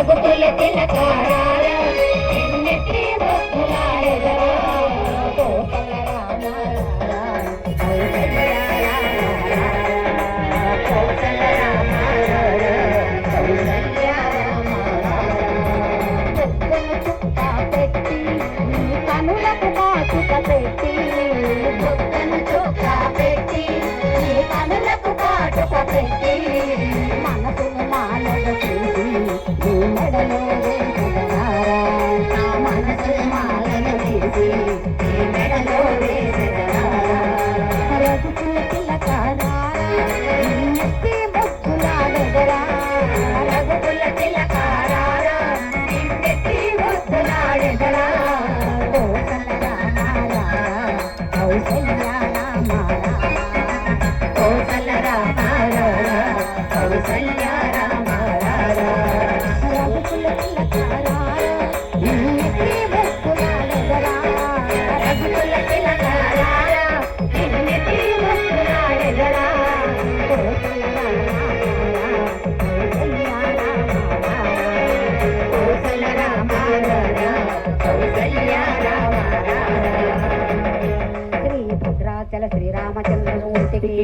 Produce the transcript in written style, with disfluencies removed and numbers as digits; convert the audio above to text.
రఘుకుల తిలకారారా ఎన్నెత్తి భక్తులాడెదరా కోసల రామారా కోసల రామారా కౌసల్య కనులకు కాటుక పెట్టి బొత్తను చొక్క పెట్టి నీ కనులకు కాటుక పెట్టి మనసును మానవ చేసి నీ మెడలో వేసెదనారా నా మనసును మాలన చేసి నీ మెడలో వేసెదనారా రఘుకుల తిలకారారా నిన్నెత్తి భక్తులాడెదరా రఘుకుల తిలకారారా నిన్నెత్తి భక్తులాడెదరా కౌసల్య రామారా కోసల రామారా కౌసల్య రామారా రఘుకుల తిలకారారా నిన్నెత్తి భక్తులాడెదరా రఘుకుల తిలకారారా నిన్నెత్తి భక్తులాడెదరా కోసల రామారా కోసల రామారా కౌసల్య రామారా శ్రీ భద్రాచల శ్రీరామచంద్రమూర్తికి